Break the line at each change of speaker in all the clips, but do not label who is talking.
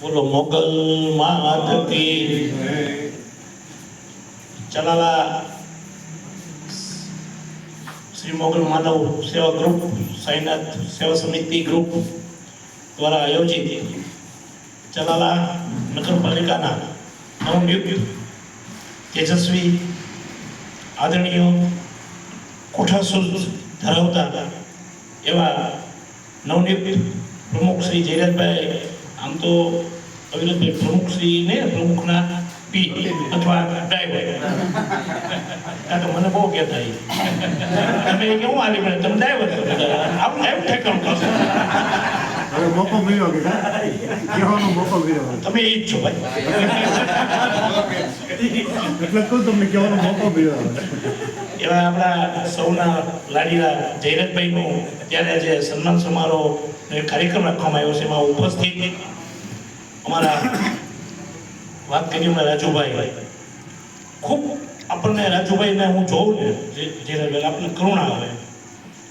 બોલો મોગલ માત કી ચલાલા શ્રી મોગલ માનવ સેવા ગ્રુપ સાઈનાથ સેવા સમિતિ ગ્રુપ દ્વારા આયોજિત ચલાલા નગરપાલિકાના નવનિયુક્ત તેજસ્વી આદરણીય કોઠાસૂઝ ધરાવતા એવા નવનિયુક્ત પ્રમુખ શ્રી જયરાજભાઈ, આમ તો અવિરતભાઈ પ્રમુખ શ્રી ને પ્રમુખના પી અથવા ડ્રાઈવર, તો મને બહુ કહેતા તમે કેવું આલી મને તમે ડ્રાઈવર આવું એવું ઠેકાણું કરશો.
હવે મોકો મળ્યો કે કહેવાનો મોકો મળ્યો,
તમે એ જ છો ભાઈ,
એટલે તો તમને કહેવાનો મોકો મળ્યો.
એવા આપણા સૌના લાડીલા જયરાજભાઈનું ત્યારે જે સન્માન સમારોહ કાર્યક્રમ રાખવામાં આવ્યો છે એમાં ઉપસ્થિત અમારા વાત કરીએ હમણાં રાજુભાઈ, ખૂબ આપણને રાજુભાઈને હું જોઉં ને જયરાજભાઈ આપણને કરુણા આવે.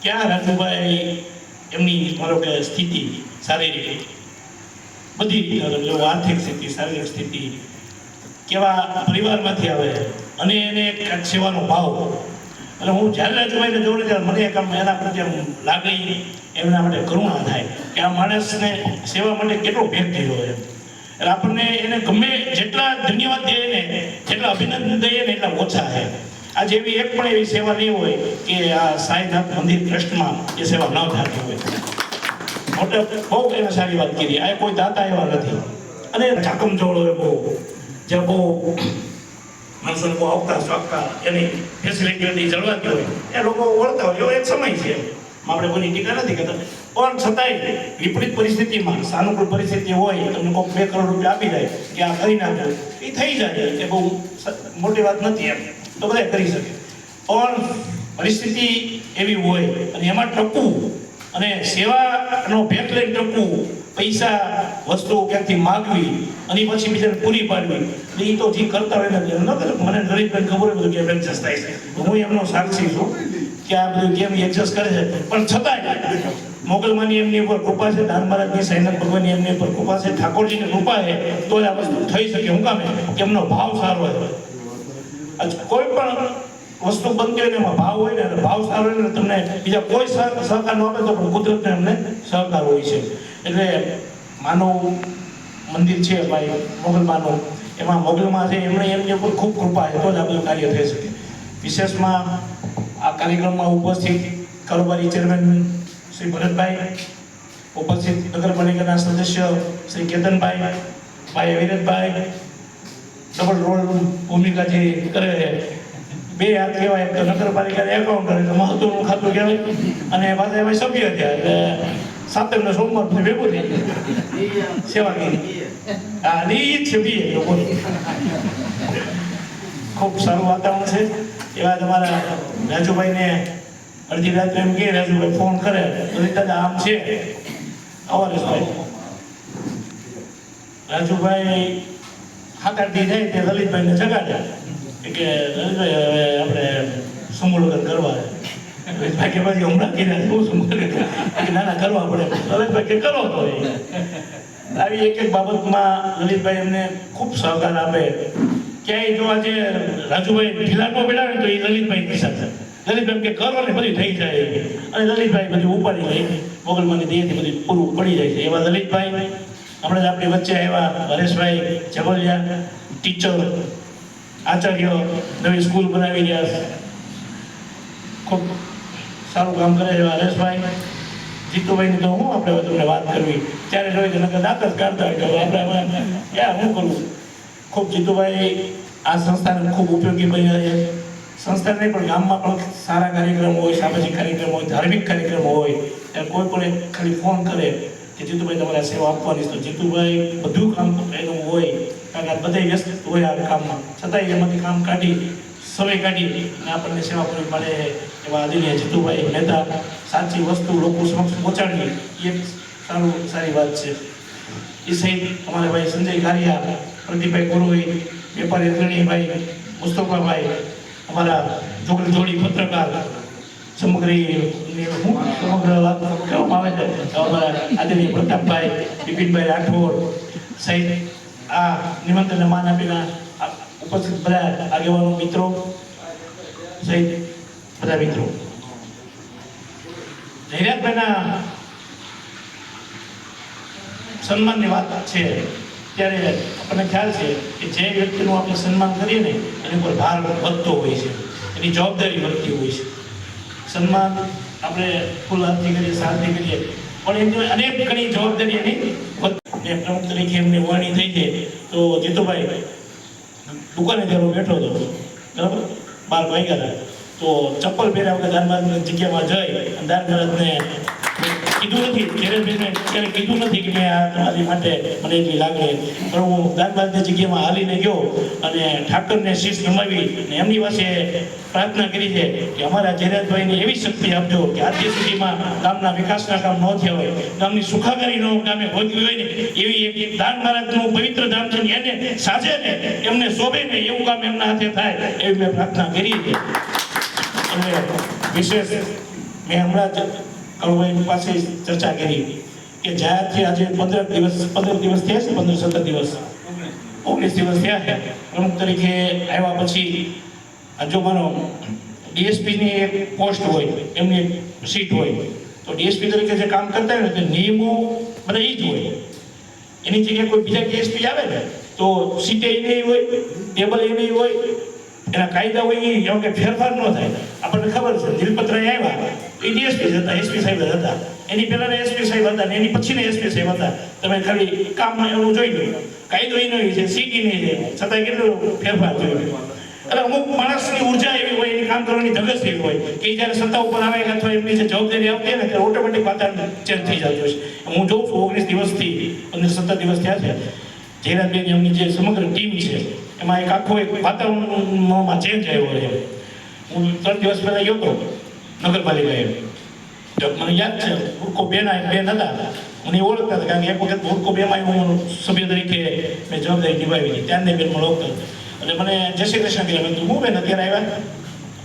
ક્યાં રાજુભાઈ એમની મારો કે સ્થિતિ શારીરિક બધી રીતે આર્થિક સ્થિતિ, શારીરિક સ્થિતિ, કેવા પરિવારમાંથી આવે અને એને એક સેવાનો ભાવ. અને હું જ્યારે રાજુભાઈને જોઉં ને ત્યારે મને એક આમ એના પ્રત્યે લાગણી, એમના માટે કરુણા થાય કે આ માણસને સેવા માટે કેટલો ભેગ થયો એમ. એટલે આપણને એને ગમે જેટલા ધન્યવાદ દઈએ ને, જેટલા અભિનંદન દઈએ ને એટલા ઓછા છે. આ જેવી એક પણ એવી સેવા નહીં હોય કે આ સાંઈનાથ મંદિર ટ્રસ્ટમાં એ સેવા ન થતી હોય. મોટે બહુ એને સારી વાત કરી. આ કોઈ દાતા એવા નથી અને ઠાકમ જોડો એ બહુ જ્યાં બહુ માણસોને બહુ આવતા સ્વાગતા એની ફેસિલિટી જળવાતી હોય એ લોકો વળતા હોય એવો એક સમય છે. આપણે કોઈની ટીકા નથી કરતા, પણ છતાંય વિપરીત પરિસ્થિતિમાં સાનુકૂળ પરિસ્થિતિ હોય, તમને કોઈ 2 કરોડ રૂપિયા આપી જાય કે આ કરી નાખો, એ થઈ જાય, એ બહુ મોટી વાત નથી એમ, તો બધા કરી શકે. પણ પરિસ્થિતિ એવી હોય અને એમાં ટકવું અને સેવાનો ભેટ લઈને ટકવું, પૈસા વસ્તુઓ ક્યાંકથી માગવી અને પછી બીજાને પૂરી પાડવી, એટલે એ તો જે કરતા હોય ને ન કરે. મને નરેશભાઈ ખબર હોય બધું કેમ એડજસ્ટ થાય છે, હું એમનો સાક્ષી છું કે આ બધું કેમ એડજસ્ટ કરે છે. પણ છતાંય મોગલમાની એમની ઉપર કૃપા છે, દાન મહારાજની, સાઈનાથ ભગવાનની એમની ઉપર કૃપા છે, ઠાકોરજીની કૃપા છે, તો આ વસ્તુ થઈ શકે. હું કામે કે એમનો ભાવ સારો હોય. કોઈ પણ વસ્તુ બનતી હોય ને એમાં ભાવ હોય ને, ભાવ સારો હોય ને તમને બીજા કોઈ સહકાર ન આપે તો પણ કુદરતને એમને સહકાર હોય છે. એટલે માનવ મંદિર છે ભાઈ મોગલમાનું, એમાં મોગલમાં છે એમણે એમની ઉપર ખૂબ કૃપા છે, તો જ આ બધું કાર્ય થઈ શકે. વિશેષમાં આ કાર્યક્રમમાં ઉપસ્થિત કારોબારી ચેરમેન શ્રી ભરતભાઈ, ઉપસ્થિત નગરપાલિકાના સદસ્ય શ્રી કેતનભાઈ, ભાઈ વિરતભાઈ, ડબલ રોલ ભૂમિકા જે કરે છે, 2 હાથ કહેવાય, તો નગરપાલિકાના એકાઉન્ટર એટલે મહત્વનું ખાતું કહેવાય, અને પાછા એમાં સભ્ય થયા એટલે સાતમને સોમવાર ભેગું થઈ સેવાકીરી. હા, એ જ છે બી લોકો. ખૂબ સારું વાતાવરણ છે. એવા તમારા રાજુભાઈને અડધી રાત્રે એમ કે રાજુભાઈ ફોન કરે તો દાદા આમ છે આવો રેશભાઈ. રાજુભાઈ 7-8 દી જાય તે લલિતભાઈને જગાડ્યા કે લલિતભાઈ હવે આપણે સમૂહ લગ્ન કરવા. લલિતભાઈ કે પછી હમણાં કીધા શું સમૂહ લગ્ન કે ના કરવા પડે. લલિતભાઈ કે કરો તો. આવી એક બાબતમાં લલિતભાઈ એમને ખૂબ સહકાર આપે. ક્યાંય જો આજે રાજુભાઈ ઢીલામાં બેઠા ને તો એ લલિતભાઈ પૈસા છે. લલિતભાઈ કે કરો ને બધું થઈ જાય, અને લલિતભાઈ બધું ઉપાડી લે, મોગલમાની દેહથી બધું પૂરું પડી જાય છે. એવા લલિતભાઈ હમણાં જ આપણી વચ્ચે આવ્યા હરેશભાઈ જબલિયા, ટીચર, આચાર્ય, નવી સ્કૂલ બનાવી રહ્યા છે, ખૂબ સારું કામ કરે એવા હરેશભાઈ. જીતુભાઈની તો હું આપણે તમને વાત કરવી ત્યારે જોઈએ કે નકર દાંત જ કાઢતા હોય કે આપણે ક્યાં શું કરવું. ખૂબ જીતુભાઈ આ સંસ્થાને ખૂબ ઉપયોગી બન્યા છે. સંસ્થા નહીં પણ ગામમાં પણ સારા કાર્યક્રમો હોય, સામાજિક કાર્યક્રમો હોય, ધાર્મિક કાર્યક્રમો હોય, ત્યારે કોઈ પણ એક ખાલી ફોન કરે કે જીતુભાઈ તમારે આ સેવા આપવાની, તો જીતુભાઈ બધું કામ એનું હોય, કારણ કે બધા વ્યસ્ત હોય આ કામમાં, છતાંય એમાંથી કામ કાઢી સમય કાઢી અને આપણને સેવા પૂરી પાડે. એવા આદિને જીતુભાઈ મહેતા સાચી વસ્તુ લોકો સમક્ષ પહોંચાડવી એ એક સારી વાત છે. એ સહિત અમારે ભાઈ સંજય કારિયા, પ્રદીપભાઈ પુરોહિત, વેપારી અગ્રણીભાઈ મુસ્તફાભાઈ, અમારા જોડી પત્રકાર, સમગ્ર વાત કરવામાં આવે છે. અમારા આદરણીય પ્રતાપભાઈ, બિપિનભાઈ રાઠોડ, સહિત આ નિમંત્રણને માન આપીને ઉપસ્થિત બધા આગેવાનો મિત્રો સહિત બધા મિત્રો, જયરાજભાઈના સન્માનની વાત છે ત્યારે આપણને ખ્યાલ છે કે જે વ્યક્તિનું આપણે સન્માન કરીએ ને એની ઉપર ભાર વધતો હોય છે, એની જવાબદારી વધતી હોય છે. સન્માન આપણે ફૂલ હાથથી કરીએ, સાલથી કરીએ, પણ એની અનેક ઘણી જવાબદારી એની વધતી. પ્રમુખ તરીકે એમની વરણી થઈ છે તો જીતુભાઈ દુકાને ત્યારે બેઠો હતો, બરાબર 12 વાગ્યા હતા, તો ચપ્પલ પહેર્યા વગર દાનબાદની જગ્યામાં જઈ અને દાનબાદને કીધું નથી, જયરાજભાઈને ત્યારે કીધું નથી કે મેં આ તમારી માટે મને એટલી લાગણી, પણ હું દાનબાદની જગ્યામાં હાલીને ગયો અને ઠાકરને શીશ નમાવી અને એમની પાસે પ્રાર્થના કરી છે કે અમારા જયરાજભાઈને એવી શક્તિ આપજો કે આજે સુધીમાં ગામના વિકાસના કામ ન થયા હોય, ગામની સુખાકારીનો ગામે હોતી હોય ને એવી એક દાન મહારાજનું પવિત્ર ધામ છે એને સાજે ને એમને શોભે ને એવું કામ એમના હાથે થાય એવી મેં પ્રાર્થના કરી છે. અને વિશેષ મેં હમણાં જ કળુભાઈ પાસે ચર્ચા કરી કે જ્યારથી આજે 15 દિવસ થયા છે, 15-17 દિવસ 19 દિવસ થયા છે પ્રમુખ તરીકે આવ્યા પછી, જો માનો ડીએસપીની એક પોસ્ટ હોય, એમની એક સીટ હોય, તો ડીએસપી તરીકે જે કામ કરતા હોય ને તે નિયમો બધા એ જ હોય. એની જગ્યાએ કોઈ બીજા ડીએસપી આવે ને તો સીટે એ નહીં હોય, ટેબલ એ નહીં હોય, એના કાયદા હોય એ કે ફેરફાર ન થાય. આપણને ખબર છે દિલપતરાય આવ્યા એ ડીએસપી હતા, એસપી સાહેબ હતા, એની પહેલાના એસપી સાહેબ હતા ને એની પછીના એસપી સાહેબ હતા. તમે ખાલી કામમાં એવું જોઈ લો, કાયદો એ નહીં છે, સીટ નહીં છે, છતાં કેટલો ફેરફાર થયો. એટલે અમુક માણસની ઉર્જા એવી હોય, એની કામ કરવાની ધગસ એવી હોય કે જ્યારે સત્તા ઉપર આવે અથવા એમની જે જવાબદારી આવતી હોય ને ત્યારે ઓટોમેટિક વાતાવરણ ચેન્જ થઈ જતું હોય છે. હું જોઉં છું 19 દિવસથી 15-17 દિવસ થયા છે, જયરાજભાઈ એમની જે સમગ્ર ટીમ છે એમાં એક આખો એક વાતાવરણમાં ચેન્જ આવ્યો છે. હું 3 દિવસ પહેલા ગયો હતો નગરપાલિકાએ, તો મને યાદ છે હુડકો બેન હતા, મને ઓળખતા હતા કારણ કે એક વખત હુડકો બેમાં હું સભ્ય તરીકે મેં જવાબદારી નિભાવી હતી, ત્યારને બેન મને ઓળખતા અને મને જય શ્રી કૃષ્ણ કર્યા. મેં હું બેન અત્યારે આવ્યા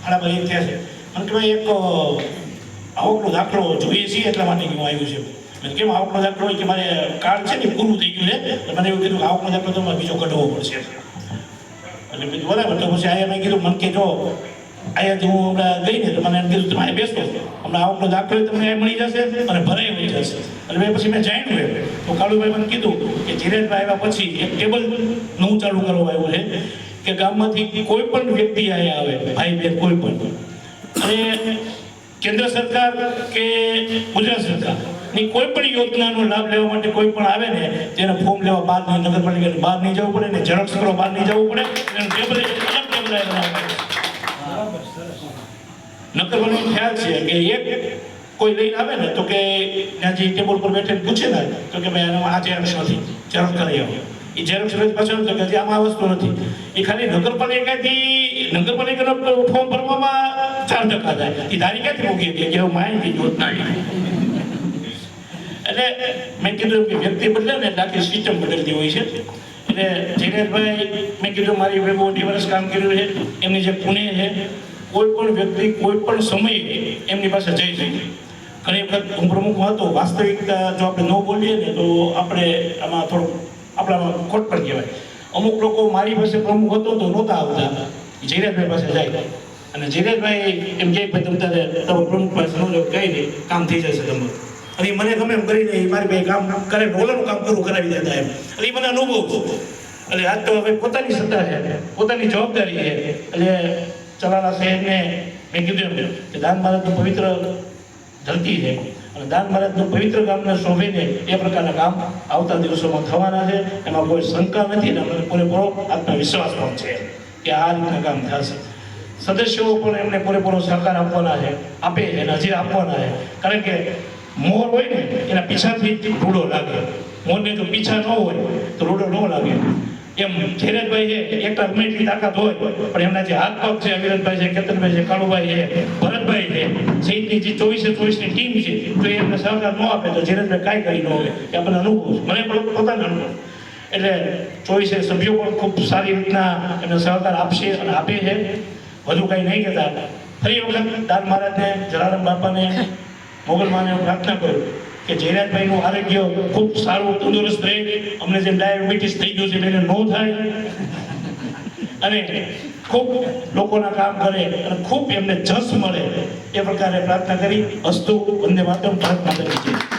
12 થયા છે, મને કે ભાઈ એક આવકનો દાખલો જોઈએ છીએ એટલા માટે હું આવ્યું છું. મેં કેમ આવકનો દાખલો કે મારે કાર્ડ છે ને પૂરું થઈ ગયું છે, મને એવું કીધું આવકનો દાખલો તમારે બીજો કઢવો પડશે. એટલે મેં બરાબર, તો પછી આયા મેં કીધું મને કે જો અહીંયાથી હું હમણાં ગઈ ને તો મને એમ કીધું તમે અહીંયા બેસો, હમણાં આવકનો દાખલો તમને મળી જશે અને ભરાઈ મળી જશે. એટલે મેં પછી મેં જાણ્યું એમ તો કાળુભાઈ મને કીધું કે ધીરેજભાઈ આવ્યા પછી એક ટેબલ નવું ચાલુ કરવા આવ્યું છે કે ગામમાંથી કોઈ પણ વ્યક્તિ અહીંયા આવે, ભાઈ બહેન કોઈ પણ, અને કેન્દ્ર સરકાર કે ગુજરાત સરકારની કોઈ પણ યોજનાનો લાભ લેવા માટે કોઈ પણ આવે ને તેને ફોર્મ લેવા બહાર નગરપાલિકાની બહાર નહીં જવું પડે ને ઝેરોક્ષ કરવા બહાર નહીં જવું પડે, એનું ટેબલ અલગ ટેબલ નગરપાલિકાનો ખ્યાલ છે કે એક કોઈ લઈને આવે ને તો કે ત્યાં જે ટેબલ પર બેઠીને પૂછે ને તો કે ભાઈ આમાં આ ઝેરોક્ષ નથી, ઝેરોક્ષ કરી આવો. એ ઝેરોક્ષ પાછળ તો કે આમાં આ વસ્તુ નથી. એ ખાલી નગરપાલિકાનો ફોર્મ ભરવામાં 4% થાય, એ ધારી ક્યાંથી મૂકી હતી કે માહિતી યોજના. એટલે મેં કીધું કે વ્યક્તિ બદલે ને એટલે આખી સિસ્ટમ બદલતી હોય છે. એટલે જયરાજભાઈ મેં કીધું મારી 2 વર્ષ કામ કર્યું છે, એમની જે પુણે છે, કોઈ પણ વ્યક્તિ કોઈ પણ સમયે એમની પાસે જઈ શકે. ઘણી વખત હું પ્રમુખ હતો, વાસ્તવિકતા જો આપણે ન બોલીએ ને તો આપણે આમાં થોડુંક આપણામાં ખોટ પણ કહેવાય. અમુક લોકો મારી પાસે પ્રમુખ હતો તો નહોતા આવતા, જયરાજભાઈ પાસે જાય અને જયરાજભાઈ એમ કહે ભાઈ તમે પ્રમુખ પાસે ન જાઓ, કઈ નહીં કામ થઈ જશે તમારું. અને મને ગમે એમ કરીને મારી ભાઈ કામ કરે, ઓલાનું કામ પૂરું કરાવી દેતા એમ. એટલે મને અનુભવ છે. એટલે આજ તો હવે પોતાની સત્તા છે, પોતાની જવાબદારી છે. એટલે ચલાલા શહેરને મેં કીધું એમ કે દાન મહારાજનું પવિત્ર ધરતી છે અને દાન મહારાજનું પવિત્ર ગામને શોભીને એ પ્રકારના કામ આવતા દિવસોમાં થવાના છે. એમાં કોઈ શંકા નથી ને અમને પૂરેપૂરો આત્મવિશ્વાસ પણ છે કે આ રીતના કામ થશે. સદસ્યો પણ એમને પૂરેપૂરો સહકાર આપવાના છે, આપે છે અને હજી આપવાના છે. કારણ કે મોર હોય ને એના પીછાથી રૂડો લાગે, મોરને જો પીછા ન હોય તો રૂડો ન લાગે. એમ જયરાજભાઈ છે એકલા ગમે એટલી તાકાત હોય પણ એમના જે હાથ પગ છે, અવિરતભાઈ છે, કેતનભાઈ છે, કાળુભાઈ છે, ભરતભાઈ છે, સહિતની જે 24/24ની ટીમ છે, તો એમને સહકાર ન આપે તો જયરાજભાઈ કાંઈ કરી ન હોય. એ આપણને અનુભવ છે, મને પણ પોતાનો અનુભવ. એટલે 24 સભ્યો પણ ખૂબ સારી રીતના એમને સહકાર આપશે અને આપે છે. વધુ કંઈ નહીં કહેતા, ફરી વખત દાન મહારાજને, જલારામ બાપાને, મોગલમાને પ્રાર્થના કરું કે જયરાજભાઈનું આરોગ્ય ખૂબ સારું તંદુરસ્ત રહે. અમને જેમ ડાયાબિટીસ થઈ ગયું છે એને ન થાય અને ખૂબ લોકોના કામ કરે અને ખૂબ એમને જસ મળે એ પ્રકારે પ્રાર્થના કરી. અસ્તુ વંદે માતરમ. ભારત માતા કી જય.